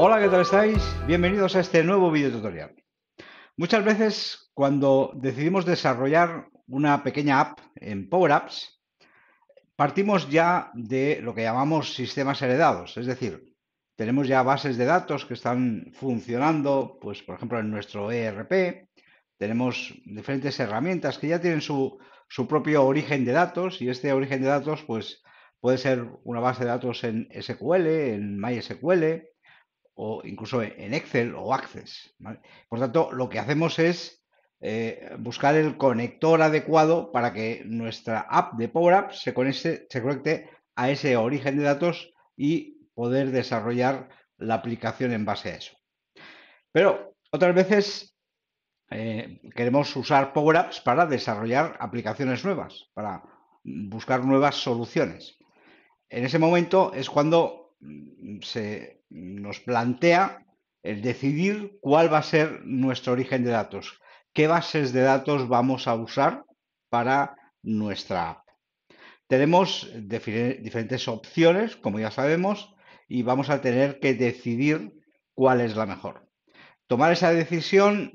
Hola, ¿qué tal estáis? Bienvenidos a este nuevo video tutorial. Muchas veces cuando decidimos desarrollar una pequeña app en Power Apps, partimos ya de lo que llamamos sistemas heredados, es decir, tenemos ya bases de datos que están funcionando, pues por ejemplo en nuestro ERP, tenemos diferentes herramientas que ya tienen su propio origen de datos y este origen de datos pues puede ser una base de datos en SQL, en MySQL, o incluso en Excel o Access, ¿vale? Por tanto, lo que hacemos es buscar el conector adecuado para que nuestra app de Power Apps se conecte a ese origen de datos y poder desarrollar la aplicación en base a eso. Pero otras veces queremos usar Power Apps para desarrollar aplicaciones nuevas, para buscar nuevas soluciones. En ese momento es cuando se nos plantea el decidir cuál va a ser nuestro origen de datos, qué bases de datos vamos a usar para nuestra app. Tenemos diferentes opciones, como ya sabemos, y vamos a tener que decidir cuál es la mejor. Tomar esa decisión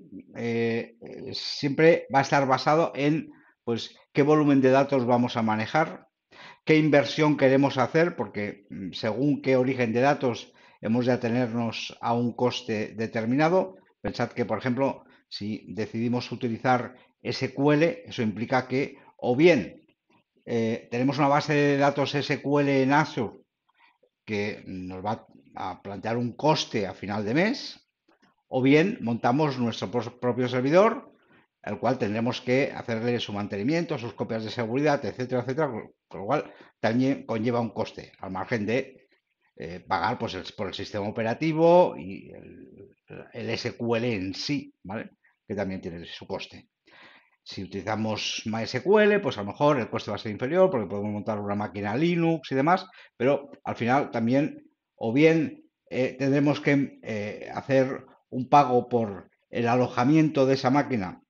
siempre va a estar basado en pues, qué volumen de datos vamos a manejar, qué inversión queremos hacer, porque según qué origen de datos hemos de atenernos a un coste determinado. Pensad que, por ejemplo, si decidimos utilizar SQL, eso implica que o bien tenemos una base de datos SQL en Azure que nos va a plantear un coste a final de mes, o bien montamos nuestro propio servidor, al cual tendremos que hacerle su mantenimiento, sus copias de seguridad, etcétera, etcétera, con lo cual también conlleva un coste, al margen de pagar pues, por el sistema operativo y el SQL en sí, ¿vale? Que también tiene su coste. Si utilizamos MySQL, pues a lo mejor el coste va a ser inferior porque podemos montar una máquina Linux y demás, pero al final también, o bien tendremos que hacer un pago por el alojamiento de esa máquina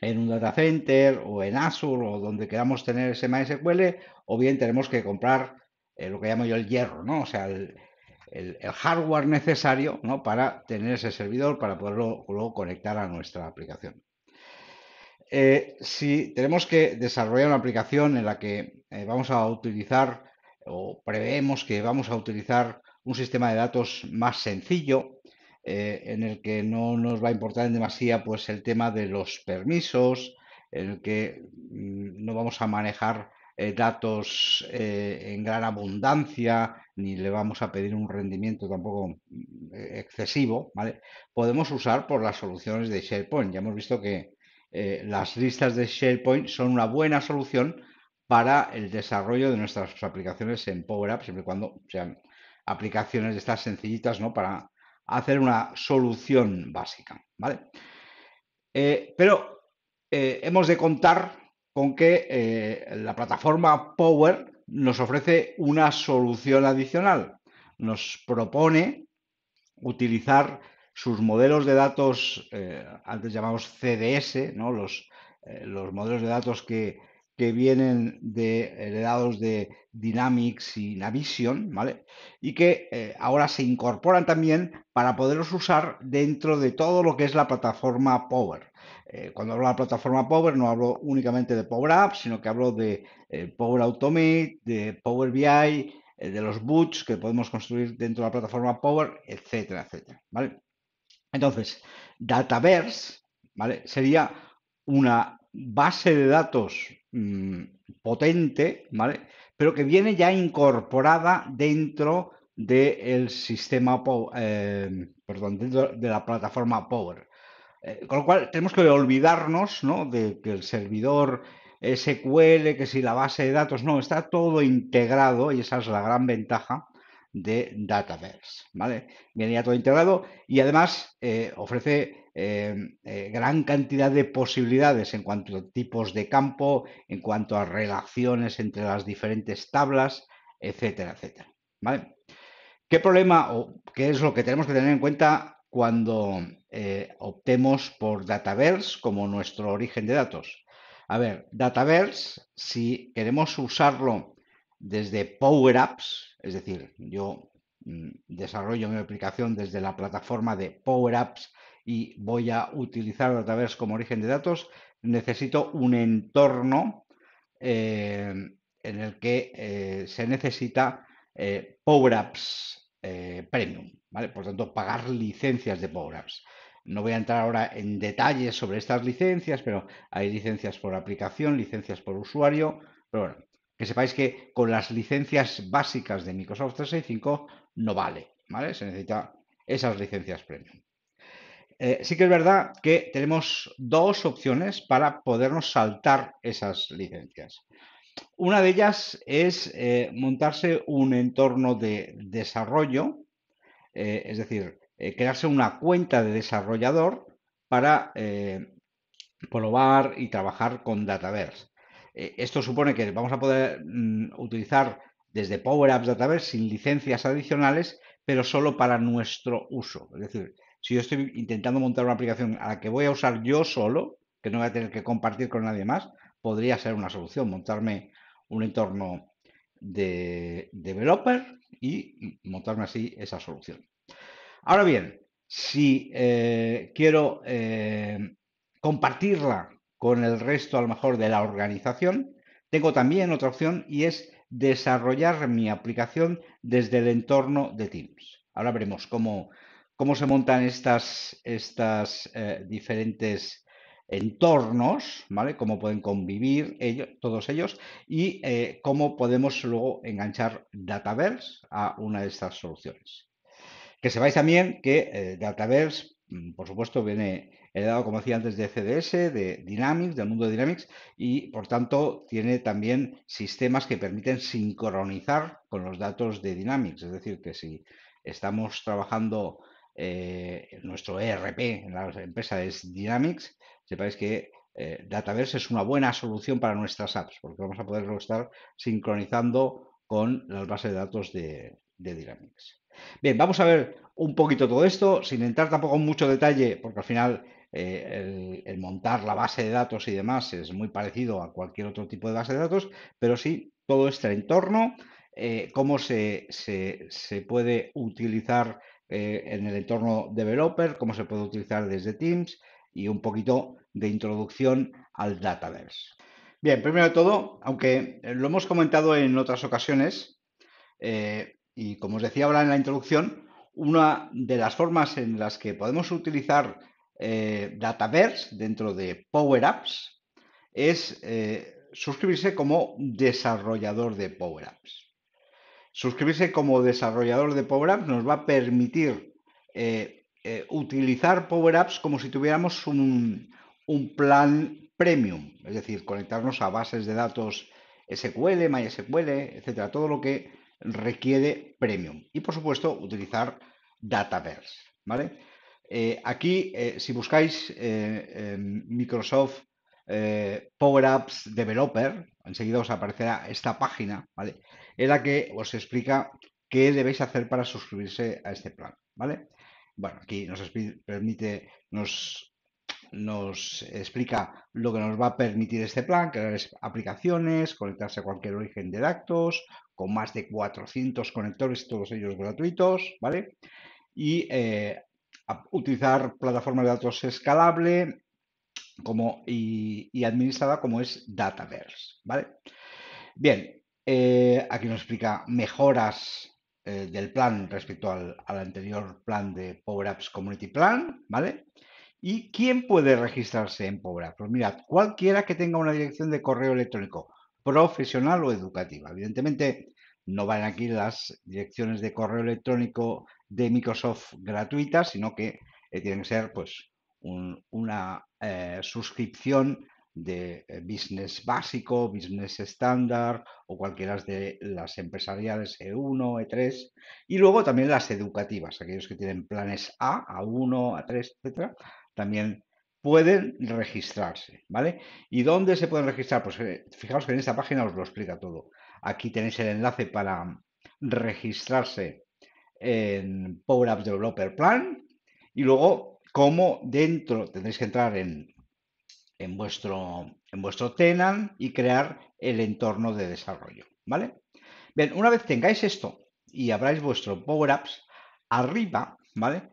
en un data center o en Azure o donde queramos tener ese MySQL, o bien tenemos que comprar lo que llamo yo el hierro, ¿no? O sea, el hardware necesario, ¿no? Para tener ese servidor, para poderlo luego conectar a nuestra aplicación. Si tenemos que desarrollar una aplicación en la que vamos a utilizar o preveemos que vamos a utilizar un sistema de datos más sencillo, en el que no nos va a importar en demasía pues, el tema de los permisos, en el que no vamos a manejar datos en gran abundancia, ni le vamos a pedir un rendimiento tampoco excesivo, ¿vale? Podemos usar por las soluciones de SharePoint. Ya hemos visto que las listas de SharePoint son una buena solución para el desarrollo de nuestras aplicaciones en Power Apps, siempre y cuando sean aplicaciones de estas sencillitas, ¿no? Para hacer una solución básica, ¿vale? Pero hemos de contar con que la plataforma Power nos ofrece una solución adicional. Nos propone utilizar sus modelos de datos, antes llamados CDS, ¿no? Los modelos de datos que vienen heredados de Dynamics y Navision, ¿vale? Y que ahora se incorporan también para poderlos usar dentro de todo lo que es la plataforma Power. Cuando hablo de la plataforma Power no hablo únicamente de Power Apps, sino que hablo de Power Automate, de Power BI, de los boots que podemos construir dentro de la plataforma Power, etcétera, etcétera, ¿vale? Entonces, Dataverse, ¿vale? Sería una base de datos potente, ¿vale? Pero que viene ya incorporada dentro del sistema, perdón, dentro de la plataforma Power. Con lo cual, tenemos que olvidarnos, ¿no? De que el servidor SQL, que si la base de datos, no, está todo integrado y esa es la gran ventaja de Dataverse, ¿vale? Viene ya todo integrado y además ofrece gran cantidad de posibilidades en cuanto a tipos de campo, en cuanto a relaciones entre las diferentes tablas, etcétera, etcétera, ¿vale? ¿Qué problema o qué es lo que tenemos que tener en cuenta cuando optemos por Dataverse como nuestro origen de datos? A ver, Dataverse, si queremos usarlo desde Power Apps, es decir, yo desarrollo mi aplicación desde la plataforma de Power Apps y voy a utilizar Dataverse como origen de datos, necesito un entorno en el que se necesita Power Apps Premium, ¿vale? Por tanto, pagar licencias de Power Apps. No voy a entrar ahora en detalles sobre estas licencias, pero hay licencias por aplicación, licencias por usuario, pero bueno, que sepáis que con las licencias básicas de Microsoft 365 no vale, ¿vale? Se necesita esas licencias premium. Sí que es verdad que tenemos dos opciones para podernos saltar esas licencias. Una de ellas es montarse un entorno de desarrollo, es decir, crearse una cuenta de desarrollador para probar y trabajar con Dataverse. Esto supone que vamos a poder utilizar desde Power Apps Dataverse sin licencias adicionales, pero solo para nuestro uso. Es decir, si yo estoy intentando montar una aplicación a la que voy a usar yo solo, que no voy a tener que compartir con nadie más, podría ser una solución, montarme un entorno de developer y montarme así esa solución. Ahora bien, si quiero compartirla con el resto, a lo mejor, de la organización, tengo también otra opción y es desarrollar mi aplicación desde el entorno de Teams. Ahora veremos cómo se montan estas diferentes entornos, ¿vale? Cómo pueden convivir todos ellos y cómo podemos luego enganchar Dataverse a una de estas soluciones. Que sepáis también que Dataverse, por supuesto, viene heredado, como decía antes, de CDS, de Dynamics, del mundo de Dynamics, y por tanto tiene también sistemas que permiten sincronizar con los datos de Dynamics. Es decir, que si estamos trabajando nuestro ERP en la empresa es Dynamics, sepáis que Dataverse es una buena solución para nuestras apps, porque vamos a poderlo estar sincronizando con las bases de datos de Dynamics. Bien, vamos a ver un poquito todo esto, sin entrar tampoco en mucho detalle, porque al final el montar la base de datos y demás es muy parecido a cualquier otro tipo de base de datos, pero sí todo este entorno, cómo se puede utilizar en el entorno developer, cómo se puede utilizar desde Teams y un poquito de introducción al Dataverse. Bien, primero de todo, aunque lo hemos comentado en otras ocasiones, y como os decía ahora en la introducción, una de las formas en las que podemos utilizar Dataverse dentro de Power Apps es suscribirse como desarrollador de Power Apps. Suscribirse como desarrollador de Power Apps nos va a permitir utilizar Power Apps como si tuviéramos un plan premium, es decir, conectarnos a bases de datos SQL, MySQL, etcétera, todo lo que requiere premium. Y por supuesto, utilizar Dataverse, ¿vale? Aquí, si buscáis Microsoft Power Apps Developer, enseguida os aparecerá esta página, ¿vale? En la que os explica qué debéis hacer para suscribirse a este plan, ¿vale? Bueno, aquí nos explica lo que nos va a permitir este plan, crear aplicaciones, conectarse a cualquier origen de datos, con más de 400 conectores, todos ellos gratuitos, ¿vale? Y utilizar plataformas de datos escalable y administrada como es Dataverse, ¿vale? Bien, aquí nos explica mejoras del plan respecto al anterior plan de Power Apps Community Plan, ¿vale? ¿Y quién puede registrarse en Power Apps? Pues mirad, cualquiera que tenga una dirección de correo electrónico profesional o educativa. Evidentemente, no van aquí las direcciones de correo electrónico de Microsoft gratuitas, sino que tienen que ser pues una suscripción de business básico, business estándar o cualquiera de las empresariales E1, E3 y luego también las educativas, aquellos que tienen planes A1, A3, etcétera, también pueden registrarse, ¿vale? ¿Y dónde se pueden registrar? Pues fijaos que en esta página os lo explica todo. Aquí tenéis el enlace para registrarse en Power Apps Developer Plan y luego cómo dentro tendréis que entrar en vuestro tenant y crear el entorno de desarrollo, ¿vale? Bien, una vez tengáis esto y abráis vuestro Power Apps, arriba, ¿vale?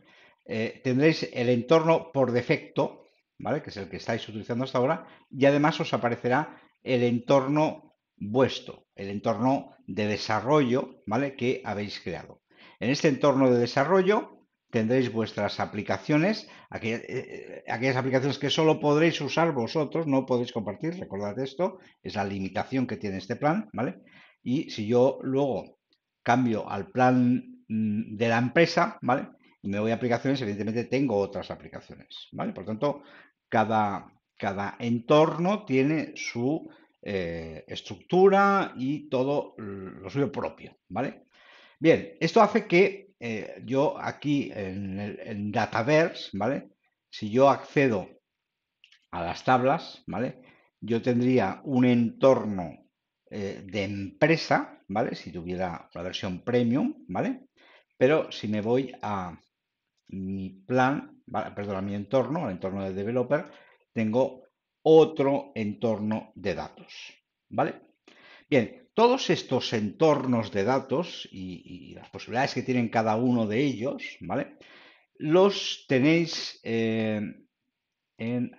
Tendréis el entorno por defecto, ¿vale? Que es el que estáis utilizando hasta ahora, y además os aparecerá el entorno vuestro, el entorno de desarrollo, ¿vale? Que habéis creado. En este entorno de desarrollo tendréis vuestras aplicaciones, aquellas aplicaciones que solo podréis usar vosotros, no podéis compartir, recordad esto, es la limitación que tiene este plan, ¿vale? Y si yo luego cambio al plan de la empresa, ¿vale? Y me voy a aplicaciones, evidentemente tengo otras aplicaciones, ¿vale? Por tanto, cada entorno tiene su estructura y todo lo suyo propio, ¿vale? Bien, esto hace que yo aquí en Dataverse, ¿vale? Si yo accedo a las tablas, ¿vale? Yo tendría un entorno de empresa, ¿vale? Si tuviera la versión premium, ¿vale? Pero si me voy a mi plan, ¿vale? Perdón, a mi entorno, al entorno de developer, tengo otro entorno de datos, ¿vale? Bien, todos estos entornos de datos y las posibilidades que tienen cada uno de ellos, ¿vale? Los tenéis aquí, en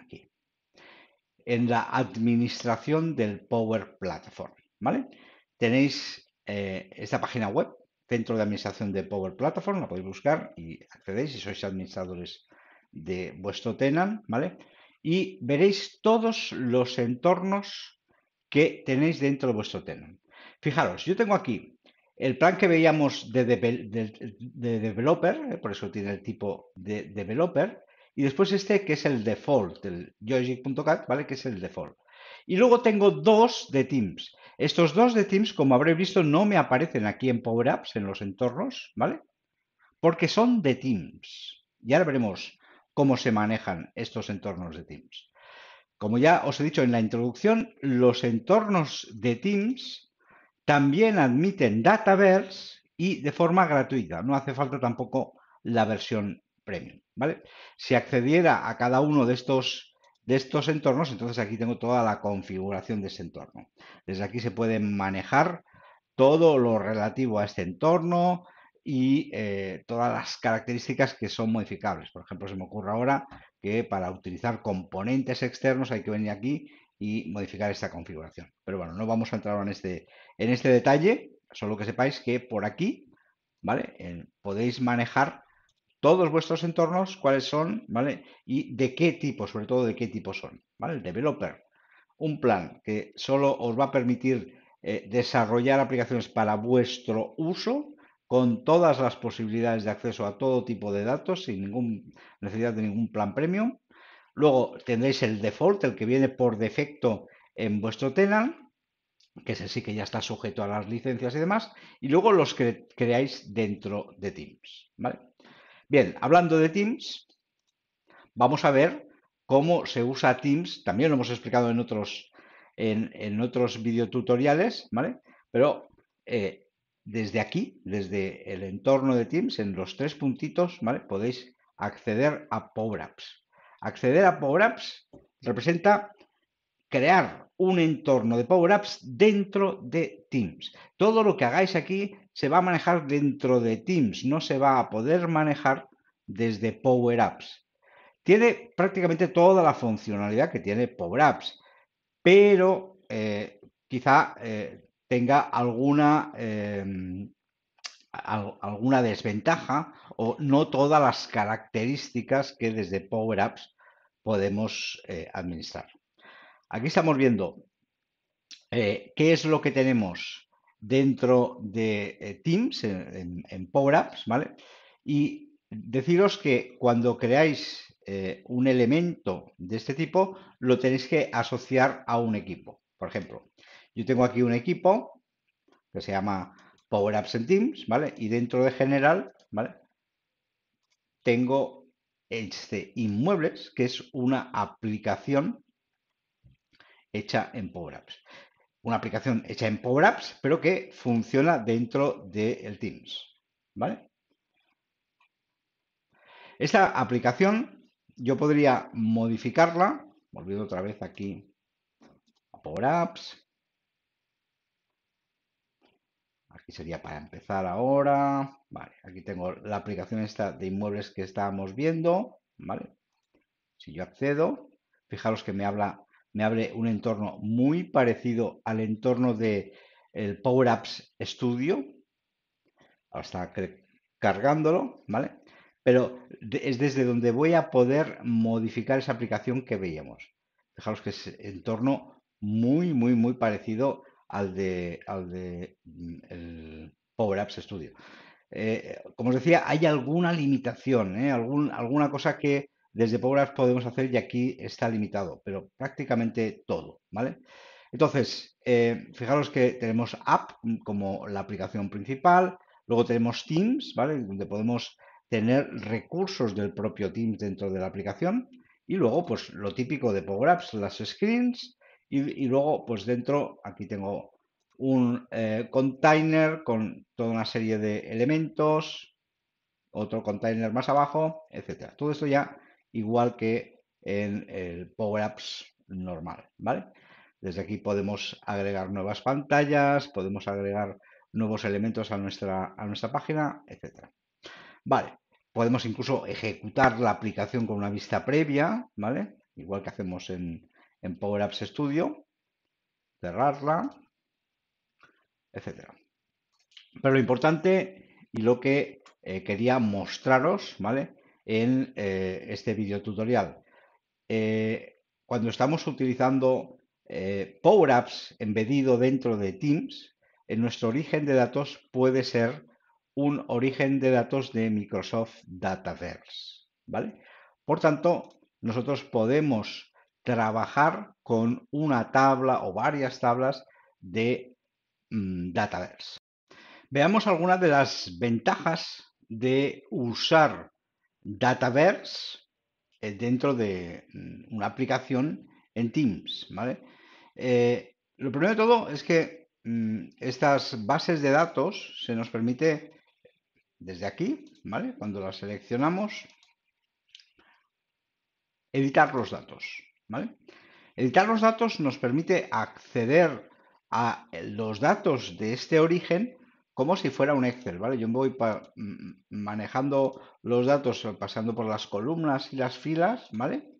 la administración del Power Platform, ¿vale? Tenéis esta página web, Centro de Administración de Power Platform, la podéis buscar y accedéis si sois administradores de vuestro tenant, ¿vale? Y veréis todos los entornos que tenéis dentro de vuestro tenant. Fijaros, yo tengo aquí el plan que veíamos de developer, por eso tiene el tipo de developer, y después este que es el default, el joystick.cat, ¿vale? Que es el default. Y luego tengo dos de Teams. Estos dos de Teams, como habréis visto, no me aparecen aquí en Power Apps, en los entornos, ¿vale? Porque son de Teams. Y ahora veremos cómo se manejan estos entornos de Teams. Como ya os he dicho en la introducción, los entornos de Teams también admiten Dataverse y de forma gratuita. No hace falta tampoco la versión premium, ¿vale? Si accediera a cada uno de estos entornos, entonces aquí tengo toda la configuración de ese entorno. Desde aquí se puede manejar todo lo relativo a este entorno y todas las características que son modificables. Por ejemplo, se me ocurre ahora que para utilizar componentes externos hay que venir aquí y modificar esta configuración. Pero bueno, no vamos a entrar ahora en este detalle, solo que sepáis que por aquí, ¿vale? Podéis manejar todos vuestros entornos, cuáles son, ¿vale? Y de qué tipo, sobre todo de qué tipo son, ¿vale? El developer, un plan que solo os va a permitir desarrollar aplicaciones para vuestro uso con todas las posibilidades de acceso a todo tipo de datos sin necesidad de ningún plan premium. Luego tendréis el default, el que viene por defecto en vuestro tenant, que es sí que ya está sujeto a las licencias y demás, y luego los que creáis dentro de Teams, ¿vale? Bien, hablando de Teams, vamos a ver cómo se usa Teams. También lo hemos explicado en otros videotutoriales, ¿vale? Pero desde aquí, desde el entorno de Teams, en los tres puntitos, ¿vale? Podéis acceder a Power Apps. Acceder a Power Apps representa crear un entorno de Power Apps dentro de Teams. Todo lo que hagáis aquí se va a manejar dentro de Teams, no se va a poder manejar desde Power Apps. Tiene prácticamente toda la funcionalidad que tiene Power Apps, pero quizá tenga alguna desventaja o no todas las características que desde Power Apps podemos administrar. Aquí estamos viendo qué es lo que tenemos dentro de Teams en Power Apps, ¿vale? Y deciros que cuando creáis un elemento de este tipo, lo tenéis que asociar a un equipo. Por ejemplo, yo tengo aquí un equipo que se llama Power Apps en Teams, ¿vale? Y dentro de General, ¿vale? Tengo este Inmuebles, que es una aplicación hecha en Power Apps. Una aplicación hecha en Power Apps, pero que funciona dentro del Teams, ¿vale? Esta aplicación yo podría modificarla, volviendo otra vez aquí a Power Apps, Aquí sería para empezar ahora. Vale, aquí tengo la aplicación esta de inmuebles que estábamos viendo. Vale, si yo accedo, fijaros que me abre un entorno muy parecido al entorno de el Power Apps Studio. Ahora está cargándolo, ¿vale? Pero es desde donde voy a poder modificar esa aplicación que veíamos. Fijaros que es entorno muy parecido al de el Power Apps Studio. Como os decía, hay alguna limitación, alguna cosa que desde Power Apps podemos hacer y aquí está limitado, pero prácticamente todo, ¿vale? Entonces, fijaros que tenemos App como la aplicación principal, luego tenemos Teams, ¿vale? Donde podemos tener recursos del propio Teams dentro de la aplicación y luego, pues, lo típico de Power Apps, las screens y luego, pues, dentro, aquí tengo un container con toda una serie de elementos, otro container más abajo, etcétera. Todo esto ya igual que en el Power Apps normal, ¿vale? Desde aquí podemos agregar nuevas pantallas, podemos agregar nuevos elementos a nuestra página, etcétera. Vale, podemos incluso ejecutar la aplicación con una vista previa, ¿vale? Igual que hacemos en Power Apps Studio, cerrarla, etcétera. Pero lo importante y lo que quería mostraros, ¿vale? En este video tutorial. Cuando estamos utilizando Power Apps embedido dentro de Teams, nuestro origen de datos puede ser un origen de datos de Microsoft Dataverse, ¿vale? Por tanto, nosotros podemos trabajar con una tabla o varias tablas de Dataverse. Veamos algunas de las ventajas de usar Dataverse dentro de una aplicación en Teams, ¿vale? Lo primero de todo es que estas bases de datos se nos permite desde aquí, ¿vale? Cuando las seleccionamos, editar los datos, ¿vale? Editar los datos nos permite acceder a los datos de este origen como si fuera un Excel, ¿vale? Yo me voy manejando los datos pasando por las columnas y las filas, ¿vale?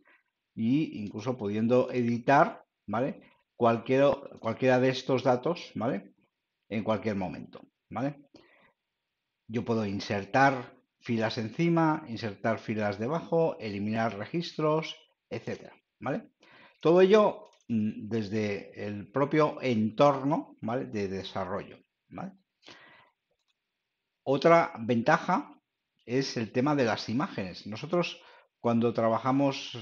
Y incluso pudiendo editar, ¿vale? Cualquiera de estos datos, ¿vale? En cualquier momento, ¿vale? Yo puedo insertar filas encima, insertar filas debajo, eliminar registros, etcétera, ¿vale? Todo ello desde el propio entorno, ¿vale? De desarrollo, ¿vale? Otra ventaja es el tema de las imágenes. Nosotros cuando trabajamos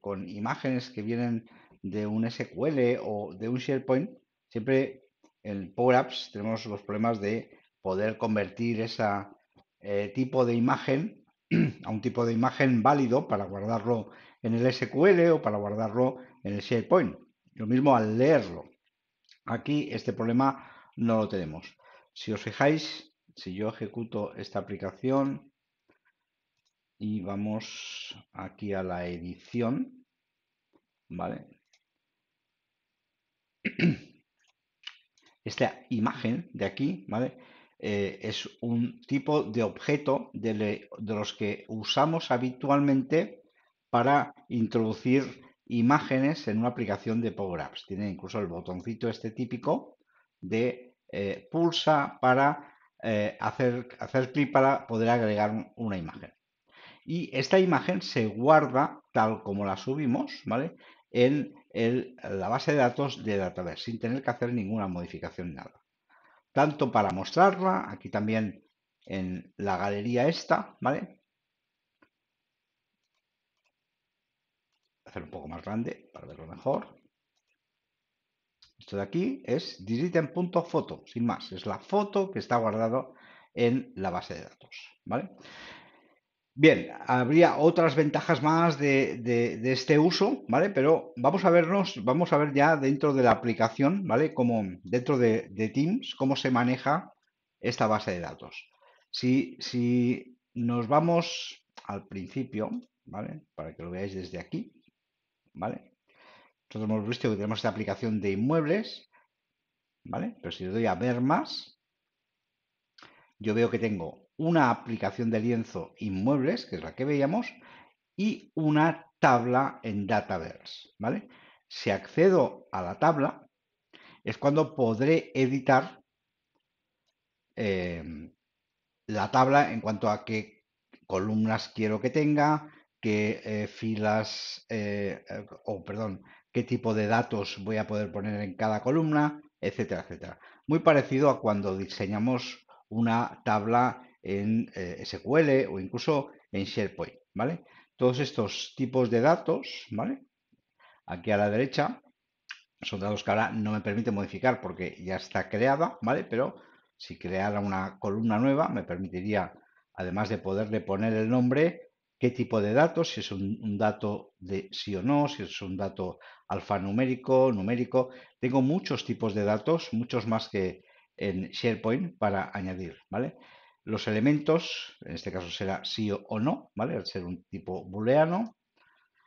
con imágenes que vienen de un SQL o de un SharePoint, siempre en Power Apps tenemos los problemas de poder convertir ese tipo de imagen a un tipo de imagen válido para guardarlo en el SQL o para guardarlo en el SharePoint. Lo mismo al leerlo. Aquí este problema no lo tenemos. Si os fijáis, si yo ejecuto esta aplicación y vamos aquí a la edición, ¿vale? Esta imagen de aquí, ¿vale? Es un tipo de objeto de los que usamos habitualmente para introducir imágenes en una aplicación de Power Apps. Tiene incluso el botoncito este típico de pulsa para hacer clic para poder agregar una imagen. Y esta imagen se guarda tal como la subimos, ¿vale? En la base de datos de Dataverse, sin tener que hacer ninguna modificación ni nada. Tanto para mostrarla, aquí también en la galería esta, ¿vale? Hacer un poco más grande para verlo mejor. Esto de aquí es delete.photo, sin más. Es la foto que está guardado en la base de datos, ¿vale? Bien, habría otras ventajas más de este uso, ¿vale? Pero vamos a ver ya dentro de la aplicación, ¿vale? Como dentro de Teams, cómo se maneja esta base de datos. Si nos vamos al principio, ¿vale? Para que lo veáis desde aquí, ¿vale? Nosotros hemos visto que tenemos esta aplicación de inmuebles, ¿vale? Pero si le doy a ver más, yo veo que tengo una aplicación de lienzo inmuebles, que es la que veíamos, y una tabla en Dataverse, ¿vale? Si accedo a la tabla, es cuando podré editar la tabla en cuanto a qué columnas quiero que tenga, qué filas, o perdón, qué tipo de datos voy a poder poner en cada columna, etcétera, etcétera. Muy parecido a cuando diseñamos una tabla en SQL o incluso en SharePoint, ¿vale? Todos estos tipos de datos, ¿vale? Aquí a la derecha son datos que ahora no me permite modificar porque ya está creada, ¿vale? Pero si creara una columna nueva, me permitiría, además de poderle poner el nombre, qué tipo de datos, si es un dato de sí o no, si es un dato alfanumérico, numérico. Tengo muchos tipos de datos, muchos más que en SharePoint para añadir, ¿vale? Los elementos, en este caso será sí o no, ¿vale? Al ser un tipo booleano,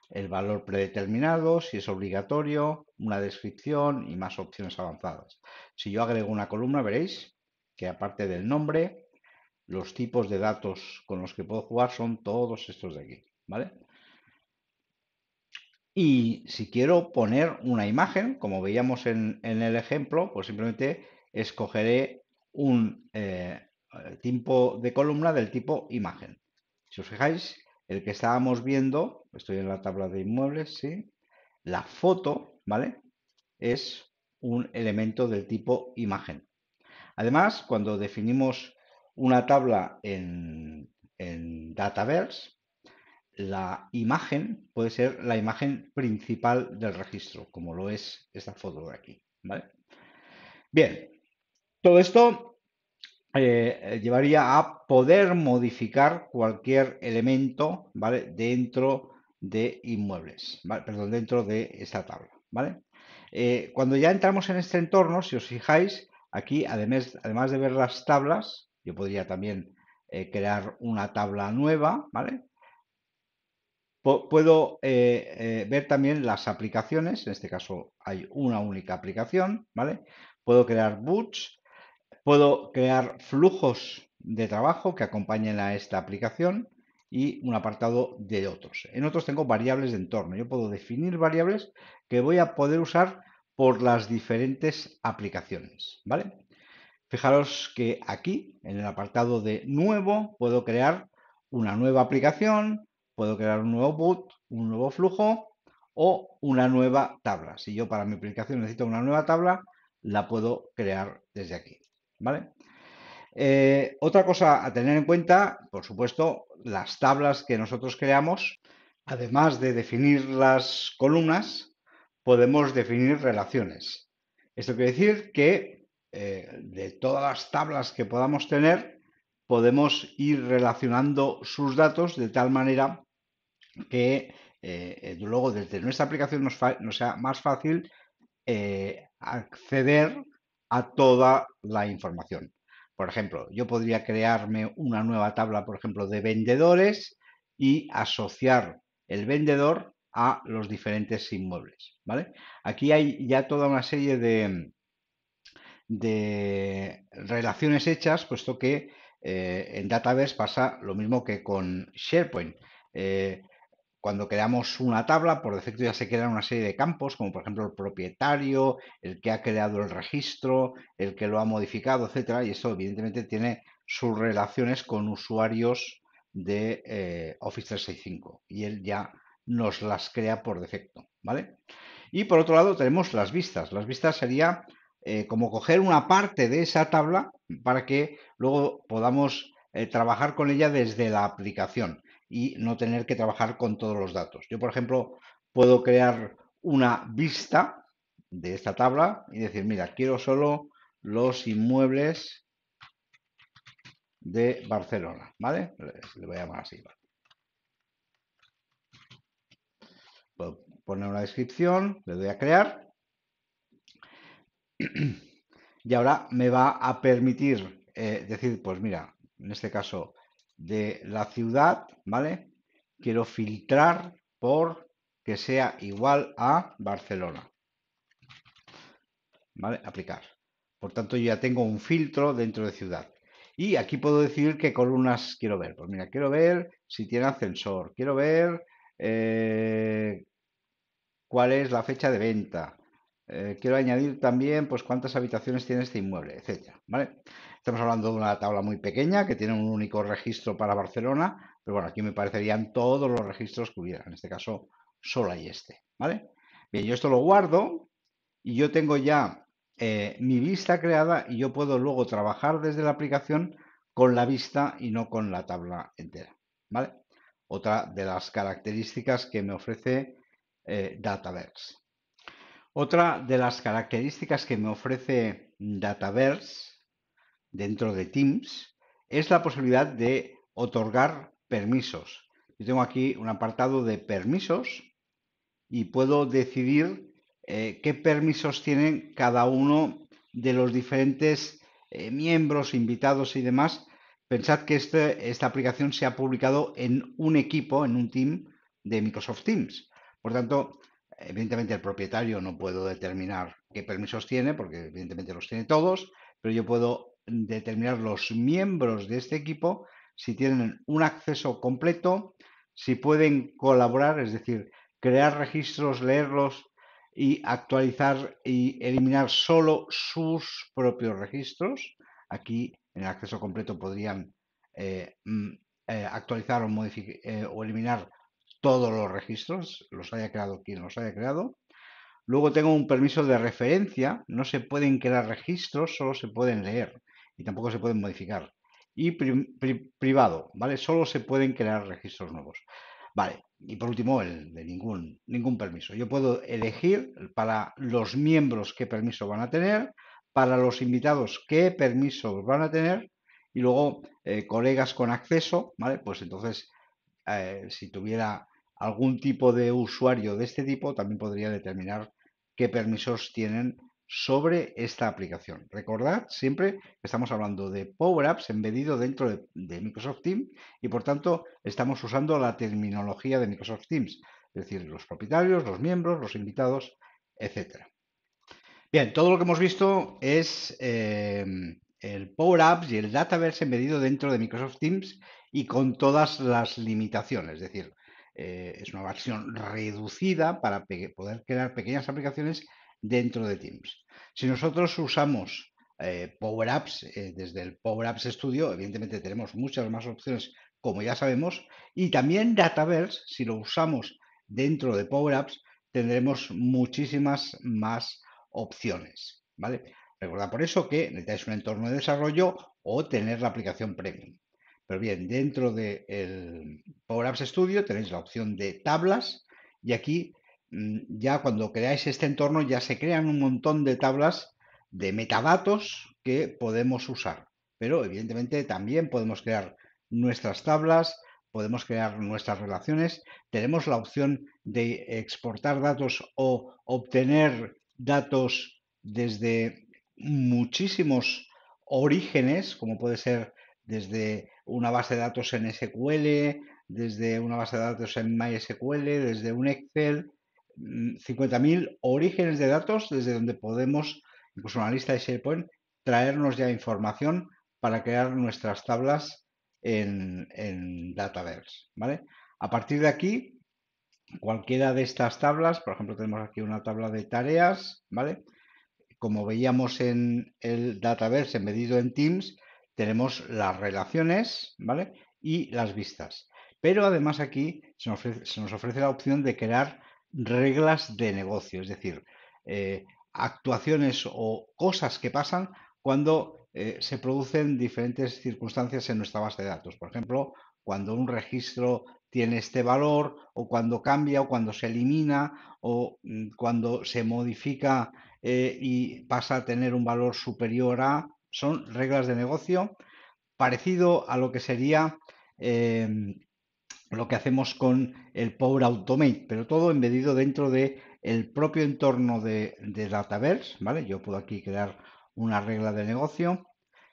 el valor predeterminado, si es obligatorio, una descripción y más opciones avanzadas. Si yo agrego una columna, veréis que aparte del nombre, los tipos de datos con los que puedo jugar son todos estos de aquí, ¿vale? Y si quiero poner una imagen, como veíamos en el ejemplo, pues simplemente escogeré un tipo de columna del tipo imagen. Si os fijáis, el que estábamos viendo, estoy en la tabla de inmuebles, sí, la foto, ¿vale? Es un elemento del tipo imagen. Además, cuando definimos una tabla en Dataverse, la imagen puede ser la imagen principal del registro, como lo es esta foto de aquí, ¿vale? Bien, todo esto llevaría a poder modificar cualquier elemento, ¿vale? Dentro de inmuebles, ¿vale? Perdón, dentro de esta tabla, ¿vale? Cuando ya entramos en este entorno, si os fijáis, aquí además de ver las tablas, yo podría también crear una tabla nueva, ¿vale? Puedo ver también las aplicaciones, en este caso hay una única aplicación, ¿vale? Puedo crear boots, puedo crear flujos de trabajo que acompañen a esta aplicación y un apartado de otros. En otros tengo variables de entorno. Yo puedo definir variables que voy a poder usar por las diferentes aplicaciones, ¿vale? Fijaros que aquí, en el apartado de nuevo, puedo crear una nueva aplicación, puedo crear un nuevo boot, un nuevo flujo o una nueva tabla. Si yo para mi aplicación necesito una nueva tabla, la puedo crear desde aquí, ¿vale? Otra cosa a tener en cuenta, por supuesto, las tablas que nosotros creamos, además de definir las columnas, podemos definir relaciones. Esto quiere decir que de todas las tablas que podamos tener, podemos ir relacionando sus datos de tal manera que luego desde nuestra aplicación nos sea más fácil acceder a toda la información. Por ejemplo, yo podría crearme una nueva tabla, por ejemplo, de vendedores y asociar el vendedor a los diferentes inmuebles, ¿vale? Aquí hay ya toda una serie de relaciones hechas, puesto que en Dataverse pasa lo mismo que con SharePoint. Cuando creamos una tabla, por defecto ya se crean una serie de campos, como por ejemplo el propietario, el que ha creado el registro, el que lo ha modificado, etcétera, y eso evidentemente tiene sus relaciones con usuarios de Office 365 y él ya nos las crea por defecto, ¿vale? Y por otro lado tenemos las vistas. Las vistas sería como coger una parte de esa tabla para que luego podamos trabajar con ella desde la aplicación y no tener que trabajar con todos los datos. Yo, por ejemplo, puedo crear una vista de esta tabla y decir, mira, quiero solo los inmuebles de Barcelona, ¿vale? Le voy a llamar así. Puedo poner una descripción, le doy a crear y ahora me va a permitir decir, pues mira, en este caso de la ciudad, ¿vale? Quiero filtrar por que sea igual a Barcelona, ¿vale? Aplicar. Por tanto, yo ya tengo un filtro dentro de ciudad. Y aquí puedo decidir qué columnas quiero ver. Pues mira, quiero ver si tiene ascensor, quiero ver eh, cuál es la fecha de venta. Quiero añadir también pues cuántas habitaciones tiene este inmueble, etcétera, ¿vale? Estamos hablando de una tabla muy pequeña que tiene un único registro para Barcelona, pero bueno, aquí me parecerían todos los registros que hubiera. En este caso, solo hay este, ¿vale? Bien, yo esto lo guardo y yo tengo ya mi vista creada y yo puedo luego trabajar desde la aplicación con la vista y no con la tabla entera, ¿vale? Otra de las características que me ofrece Dataverse. Otra de las características que me ofrece Dataverse dentro de Teams es la posibilidad de otorgar permisos. Yo tengo aquí un apartado de permisos y puedo decidir qué permisos tienen cada uno de los diferentes miembros, invitados y demás. Pensad que esta aplicación se ha publicado en un equipo, en un team de Microsoft Teams. Por tanto, evidentemente el propietario no puedo determinar qué permisos tiene, porque evidentemente los tiene todos, pero yo puedo determinar los miembros de este equipo si tienen un acceso completo, si pueden colaborar, es decir, crear registros, leerlos y actualizar y eliminar solo sus propios registros. Aquí en el acceso completo podrían actualizar o eliminar todos los registros, los haya creado quien los haya creado. Luego tengo un permiso de referencia, no se pueden crear registros, solo se pueden leer y tampoco se pueden modificar. Y privado, ¿vale? Solo se pueden crear registros nuevos. Vale, y por último, el de ningún permiso. Yo puedo elegir para los miembros qué permiso van a tener, para los invitados qué permisos van a tener y luego colegas con acceso, ¿vale? Pues entonces, si tuviera algún tipo de usuario de este tipo, también podría determinar qué permisos tienen sobre esta aplicación. Recordad siempre que estamos hablando de Power Apps embedido dentro de Microsoft Teams y por tanto estamos usando la terminología de Microsoft Teams, es decir, los propietarios, los miembros, los invitados, etcétera. Bien, todo lo que hemos visto es el Power Apps y el Dataverse embedido dentro de Microsoft Teams y con todas las limitaciones, es decir, es una versión reducida para poder crear pequeñas aplicaciones dentro de Teams. Si nosotros usamos Power Apps desde el Power Apps Studio, evidentemente tenemos muchas más opciones, como ya sabemos, y también Dataverse, si lo usamos dentro de Power Apps, tendremos muchísimas más opciones, ¿vale? Recordad por eso que necesitáis un entorno de desarrollo o tener la aplicación premium. Pero bien, dentro del Power Apps Studio tenéis la opción de tablas y aquí ya cuando creáis este entorno ya se crean un montón de tablas de metadatos que podemos usar. Pero evidentemente también podemos crear nuestras tablas, podemos crear nuestras relaciones. Tenemos la opción de exportar datos o obtener datos desde muchísimos orígenes, como puede ser desde una base de datos en SQL, desde una base de datos en MySQL, desde un Excel, 50.000 orígenes de datos desde donde podemos, incluso una lista de SharePoint, traernos ya información para crear nuestras tablas en Dataverse, ¿vale? A partir de aquí, cualquiera de estas tablas, por ejemplo, tenemos aquí una tabla de tareas, ¿vale? Como veíamos en el Dataverse embedido en Teams, tenemos las relaciones, ¿vale? Y las vistas. Pero además aquí se nos ofrece la opción de crear reglas de negocio, es decir, actuaciones o cosas que pasan cuando se producen diferentes circunstancias en nuestra base de datos. Por ejemplo, cuando un registro tiene este valor o cuando cambia o cuando se elimina o cuando se modifica y pasa a tener un valor superior a, son reglas de negocio, parecido a lo que sería lo que hacemos con el Power Automate, pero todo embedido dentro de el propio entorno de Dataverse, ¿vale? Yo puedo aquí crear una regla de negocio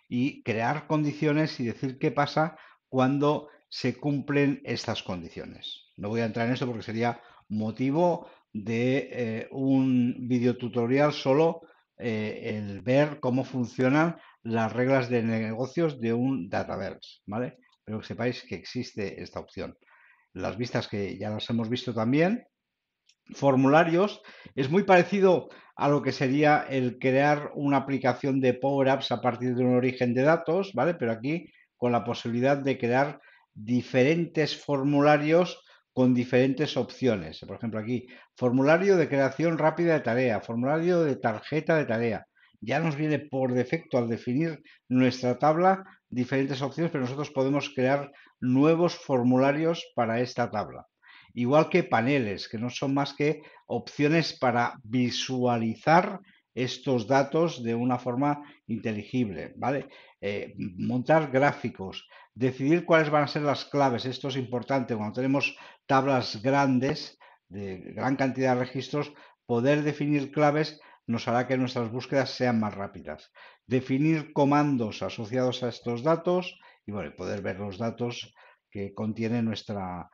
y crear condiciones y decir qué pasa cuando se cumplen estas condiciones. No voy a entrar en esto porque sería motivo de un videotutorial solo el ver cómo funcionan las reglas de negocios de un Dataverse, ¿vale? Pero que sepáis que existe esta opción. Las vistas que ya las hemos visto también, formularios, es muy parecido a lo que sería el crear una aplicación de Power Apps a partir de un origen de datos, ¿vale? Pero aquí con la posibilidad de crear diferentes formularios con diferentes opciones. Por ejemplo, aquí, formulario de creación rápida de tarea, formulario de tarjeta de tarea. Ya nos viene por defecto al definir nuestra tabla diferentes opciones, pero nosotros podemos crear nuevos formularios para esta tabla. Igual que paneles, que no son más que opciones para visualizar estos datos de una forma inteligible, ¿vale? Montar gráficos, decidir cuáles van a ser las claves. Esto es importante cuando tenemos tablas grandes, de gran cantidad de registros, poder definir claves nos hará que nuestras búsquedas sean más rápidas. Definir comandos asociados a estos datos y bueno, poder ver los datos que contiene nuestra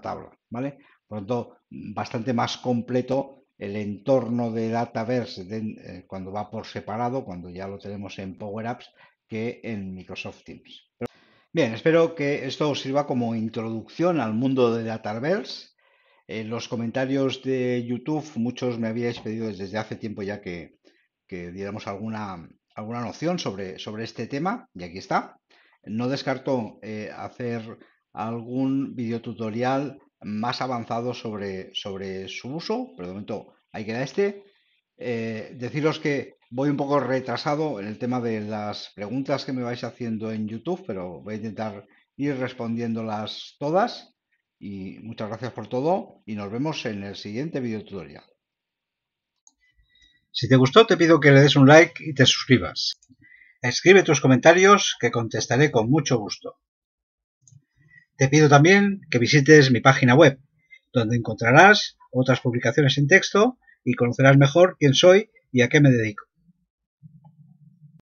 tabla, ¿vale? Por lo tanto, bastante más completo el entorno de Dataverse cuando va por separado, cuando ya lo tenemos en Power Apps, que en Microsoft Teams. Bien, espero que esto os sirva como introducción al mundo de Dataverse. En los comentarios de YouTube, muchos me habíais pedido desde hace tiempo ya que diéramos alguna noción sobre este tema, y aquí está. No descarto hacer algún videotutorial más avanzado sobre su uso, pero de momento ahí queda este. Deciros que voy un poco retrasado en el tema de las preguntas que me vais haciendo en YouTube, pero voy a intentar ir respondiéndolas todas. Y muchas gracias por todo y nos vemos en el siguiente videotutorial. Si te gustó, te pido que le des un like y te suscribas. Escribe tus comentarios que contestaré con mucho gusto. Te pido también que visites mi página web, donde encontrarás otras publicaciones en texto y conocerás mejor quién soy y a qué me dedico.